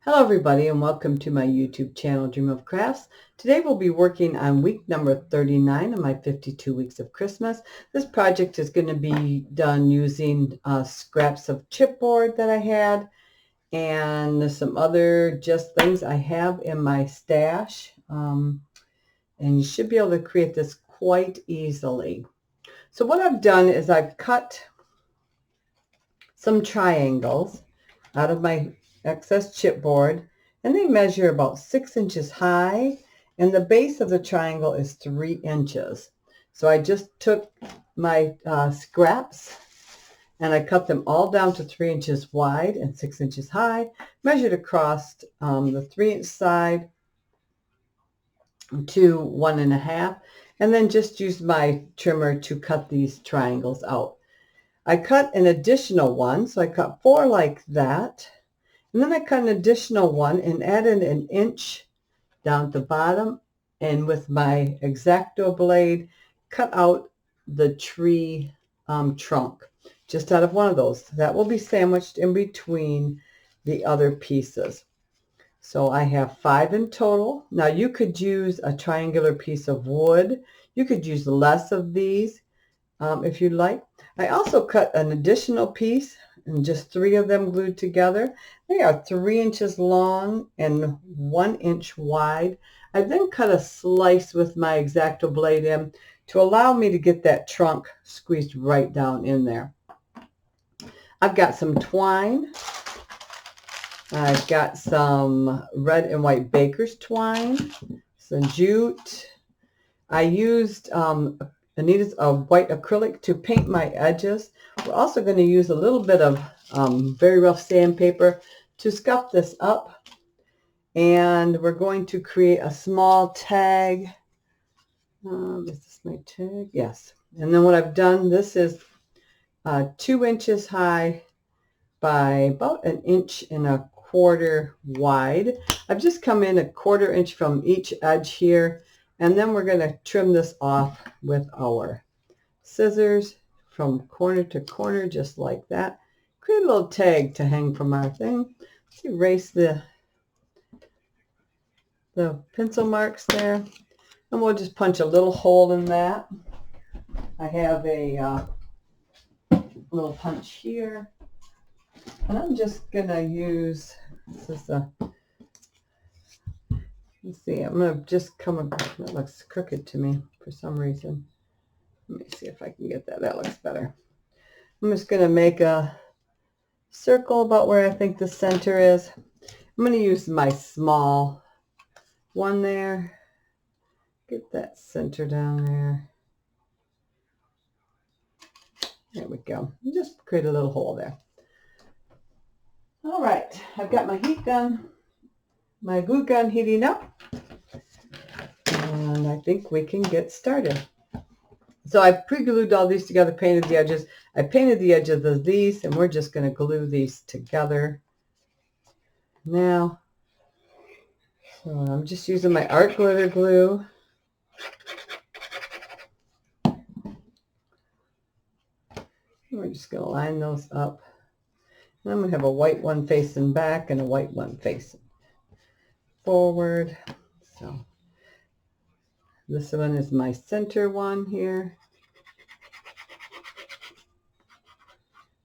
Hello everybody and welcome to my YouTube channel Dream of Crafts. Today we'll be working on week number 39 of my 52 weeks of Christmas. This project is going to be done using scraps of chipboard that I had and some other just things I have in my stash. And you should be able to create this quite easily. So what I've done is I've cut some triangles out of my excess chipboard, and they measure about 6 inches high, and the base of the triangle is 3 inches. So I just took my scraps and I cut them all down to 3 inches wide and 6 inches high, measured across the 3-inch side to 1.5, and then just used my trimmer to cut these triangles out. I cut an additional one, so I cut 4 like that. And then I cut an additional one and added an inch down at the bottom, and with my X-Acto blade cut out the tree trunk just out of one of those. That will be sandwiched in between the other pieces. So I have 5 in total. Now you could use a triangular piece of wood. You could use less of these if you'd like. I also cut an additional piece and just 3 of them glued together. They are 3 inches long and 1 inch wide. I then cut a slice with my X-Acto blade in to allow me to get that trunk squeezed right down in there. I've got some twine. I've got some red and white baker's twine, some jute. I used Anita's white acrylic to paint my edges. We're also going to use a little bit of very rough sandpaper to scuff this up. And we're going to create a small tag. Is this my tag? Yes. And then what I've done, this is 2 inches high by about 1.25 inches wide. I've just come in 1/4 inch from each edge here. And then we're going to trim this off with our scissors from corner to corner, just like that. Create a little tag to hang from our thing. Let's erase the pencil marks there. And we'll just punch a little hole in that. I have a little punch here. And I'm just going to use, this is a, let's see, I'm going to just come, that looks crooked to me for some reason. Let me see if I can get that. That looks better. I'm just going to make a circle about where I think the center is. I'm going to use my small one there. Get that center down there. There we go. Just create a little hole there. All right. I've got my heat gun, my glue gun heating up. And I think we can get started. So I pre-glued all these together, painted the edges. I painted the edges of these, and we're just going to glue these together now. So I'm just using my art glitter glue. We're just going to line those up. And I'm going to have a white one facing back and a white one facing forward. So this one is my center one here.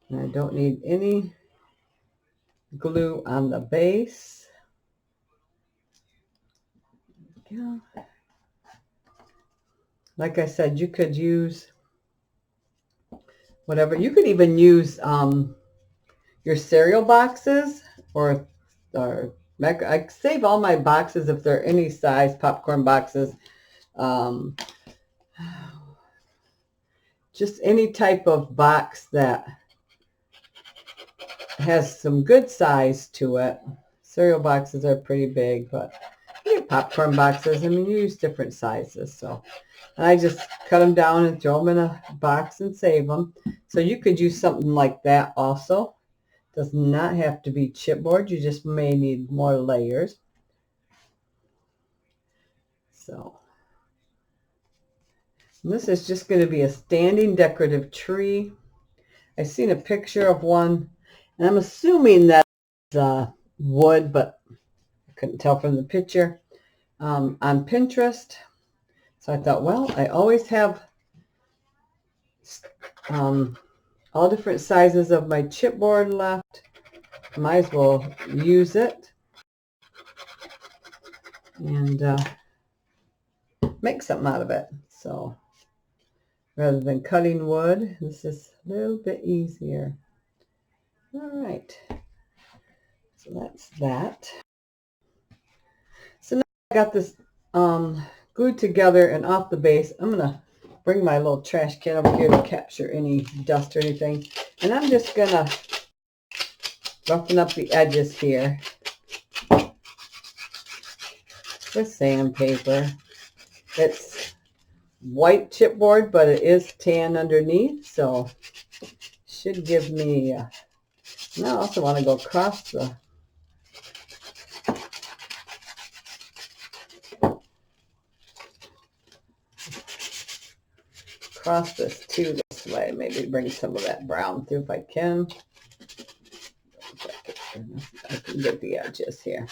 And I don't need any glue on the base. There we go. Like I said, you could use whatever. You could even use your cereal boxes or I save all my boxes if they're any size, popcorn boxes. Just any type of box that has some good size to it. Cereal boxes are pretty big, but popcorn boxes, I mean, you use different sizes. So I just cut them down and throw them in a box and save them. So you could use something like that also. Does not have to be chipboard. You just may need more layers. So this is just going to be a standing decorative tree. I've seen a picture of one, and I'm assuming that's wood, but I couldn't tell from the picture, on Pinterest. So I thought, well, I always have all different sizes of my chipboard left. Might as well use it and make something out of it. So rather than cutting wood, this is a little bit easier. All right, so that's that. So now I got this glued together, and off the base, I'm gonna bring my little trash can over here to capture any dust or anything, and I'm just gonna roughen up the edges here with sandpaper. It's white chipboard, but it is tan underneath, so should give me now I also want to go across this too this way. Maybe bring some of that brown through if I can. I can get the edges here.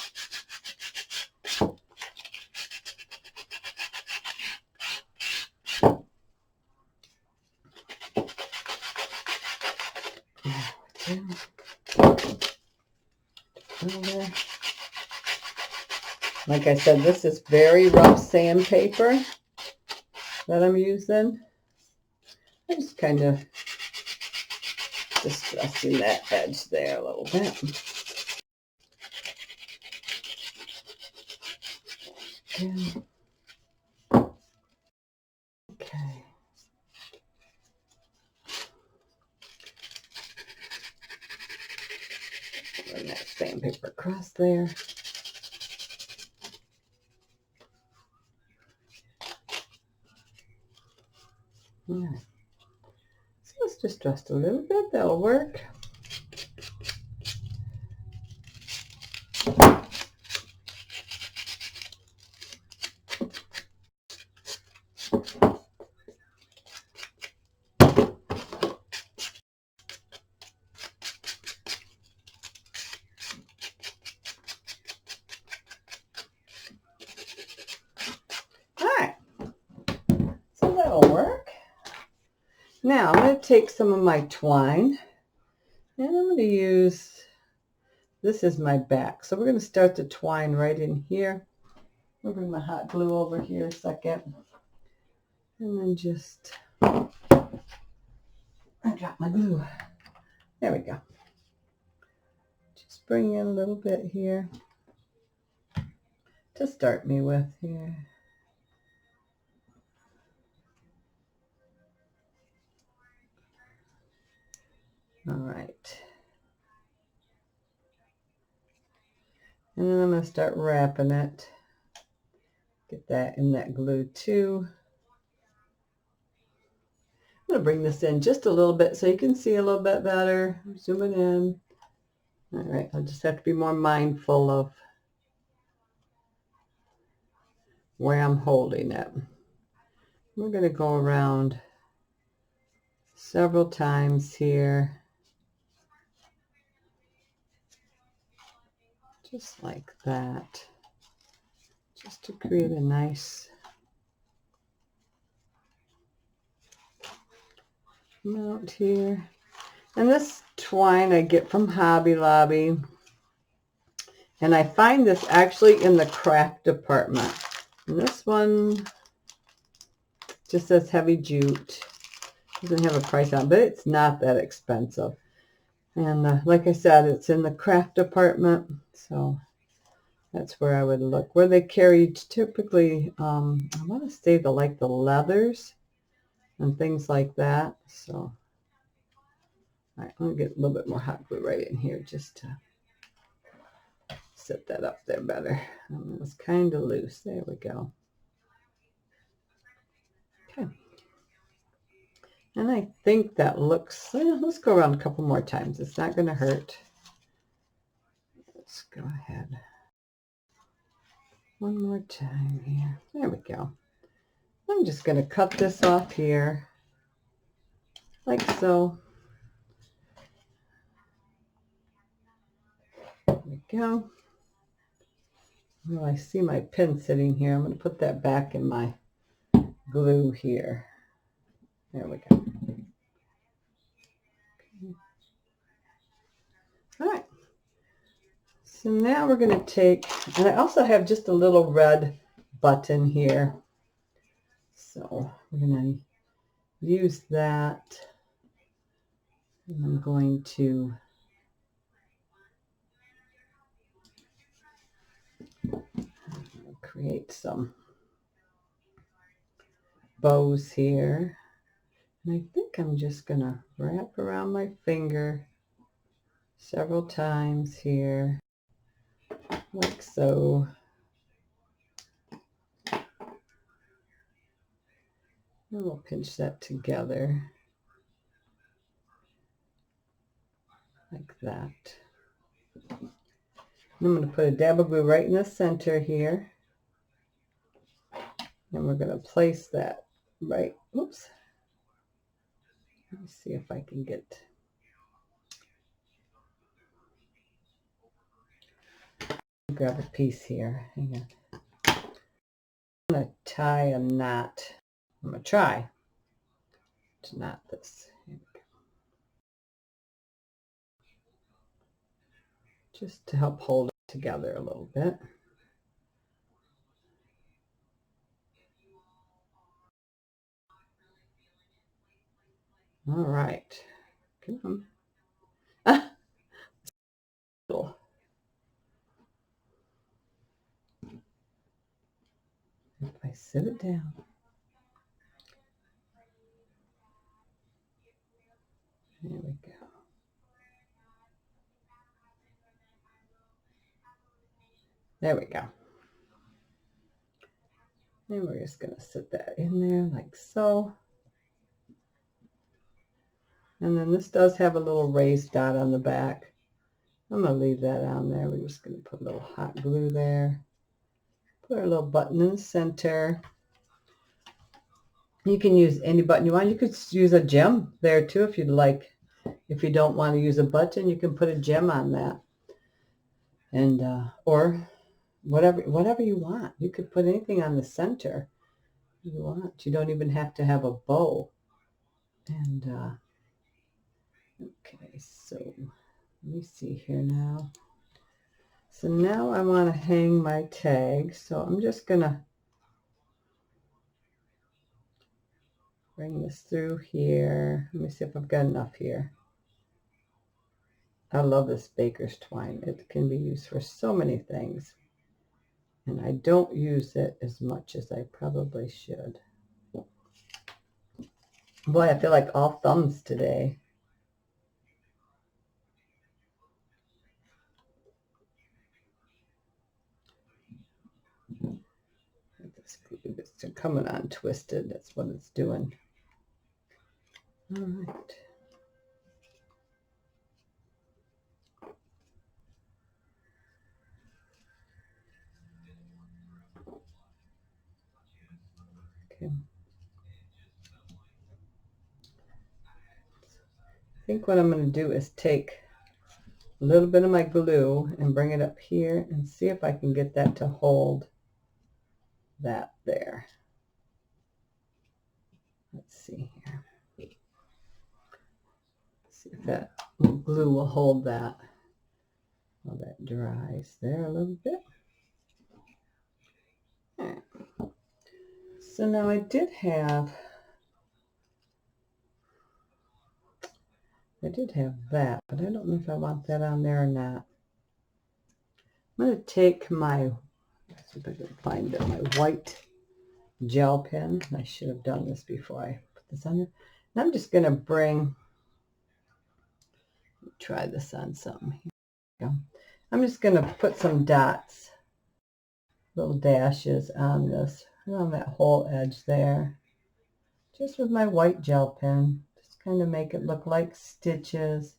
Like I said, this is very rough sandpaper that I'm using. I'm just kind of distressing that edge there a little bit. Okay. Run that sandpaper across there. All right. So let's just dust a little bit. That'll work. Now I'm going to take some of my twine, and I'm going to use, this is my back. So we're going to start the twine right in here. I'll bring my hot glue over here a second. And then just, I dropped my glue. There we go. Just bring in a little bit here to start me with here. All right. And then I'm going to start wrapping it. Get that in that glue too. I'm going to bring this in just a little bit so you can see a little bit better. I'm zooming in. All right, I'll just have to be more mindful of where I'm holding it. We're going to go around several times here. Just like that. Just to create a nice mount here. And this twine I get from Hobby Lobby. And I find this actually in the craft department. And this one just says heavy jute. Doesn't have a price on it, but it's not that expensive. And like I said, it's in the craft department. So that's where I would look. Where they carry typically, I want to say the leathers and things like that. So, all right, I'm going to get a little bit more hot glue right in here just to set that up there better. It was kind of loose. There we go. Okay. And I think that looks, let's go around a couple more times. It's not going to hurt. Let's go ahead. One more time here. There we go. I'm just going to cut this off here, like so. There we go. Well, I see my pin sitting here. I'm going to put that back in my glue here. There we go. Okay. All right. So now we're going to take, and I also have just a little red button here. So we're going to use that. And I'm going to create some bows here. And I think I'm just going to wrap around my finger several times here, like so. And we'll pinch that together like that. And I'm going to put a dab of glue right in the center here. And we're going to place that right, oops. Let me see if I can get, grab a piece here. Hang on. I'm going to tie a knot. I'm going to try to knot this. Here we go. Just to help hold it together a little bit. All right. Come on. Cool. If I sit it down. There we go. There we go. And we're just going to sit that in there like so. And then this does have a little raised dot on the back. I'm going to leave that on there. We're just going to put a little hot glue there. Put our little button in the center. You can use any button you want. You could use a gem there too if you'd like. If you don't want to use a button, you can put a gem on that. And or whatever you want. You could put anything on the center you want. You don't even have to have a bow. And okay, so let me see here now. So now I want to hang my tag. So I'm just going to bring this through here. Let me see if I've got enough here. I love this baker's twine. It can be used for so many things. And I don't use it as much as I probably should. Boy, I feel like all thumbs today. This glue is coming on twisted. That's what it's doing. All right. Okay. I think what I'm going to do is take a little bit of my glue and bring it up here and see if I can get that to hold that there. Let's see here. Let's see if that glue will hold that while that dries there a little bit. Right. So now I did have that, but I don't know if I want that on there or not. I'm going to take my, let's see if I can find it, my white gel pen. I should have done this before I put this on there. And I'm just going to try this on something. Here we go. I'm just going to put some dots, little dashes on this, around that whole edge there, just with my white gel pen. Just kind of make it look like stitches.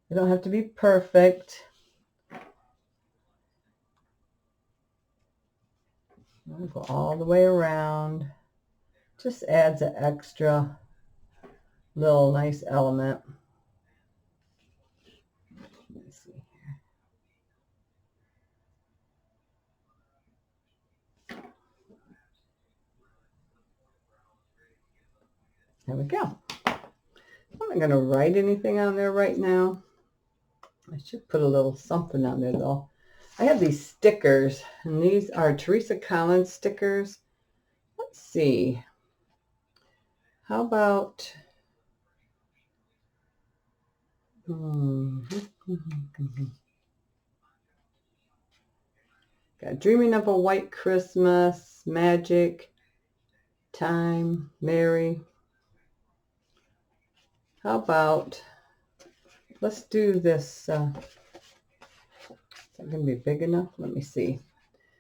They don't have to be perfect. I'll go all the way around. Just adds an extra little nice element. Let's see here. There we go. I'm not going to write anything on there right now. I should put a little something on there though. I have these stickers, and these are Teresa Collins stickers. Let's see. How about got Dreaming of a White Christmas, Magic, Time, Mary. How about, let's do this. Is that going to be big enough? Let me see.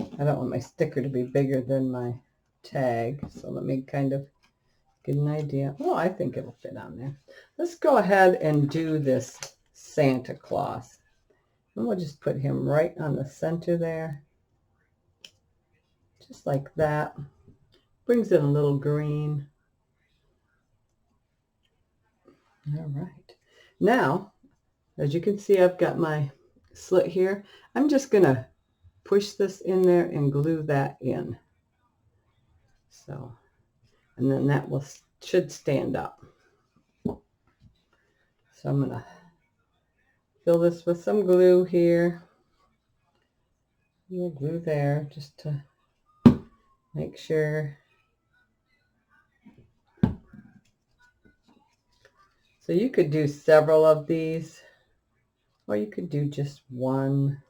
I don't want my sticker to be bigger than my tag, so let me kind of get an idea. Oh, I think it'll fit on there. Let's go ahead and do this Santa Claus. And we'll just put him right on the center there. Just like that. Brings in a little green. All right. Now, as you can see, I've got my slit here. I'm just going to push this in there and glue that in. So, and then that should stand up. So I'm going to fill this with some glue here. A little glue there just to make sure. So you could do several of these, or you could do just one,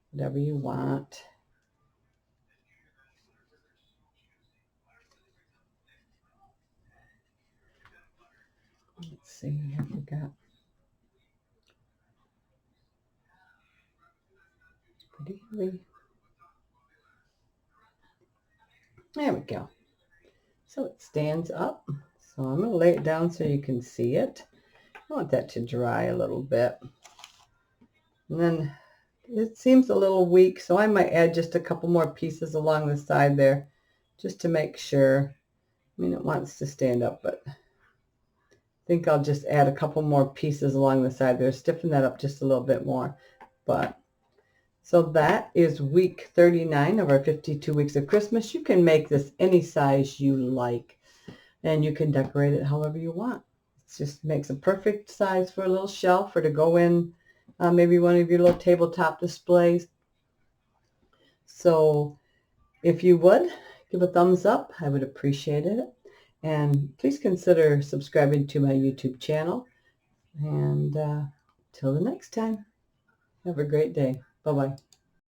whatever you want. Let's see, I forgot. It's pretty heavy. There we go. So it stands up. So I'm going to lay it down so you can see it. I want that to dry a little bit. And then it seems a little weak, so I might add just a couple more pieces along the side there just to make sure. I mean, it wants to stand up, but I think I'll just add a couple more pieces along the side there, stiffen that up just a little bit more. But so that is week 39 of our 52 weeks of Christmas. You can make this any size you like, and you can decorate it however you want. It just makes a perfect size for a little shelf or to go in maybe one of your little tabletop displays. So if you would, give a thumbs up. I would appreciate it. And please consider subscribing to my YouTube channel. And till the next time, have a great day. Bye-bye.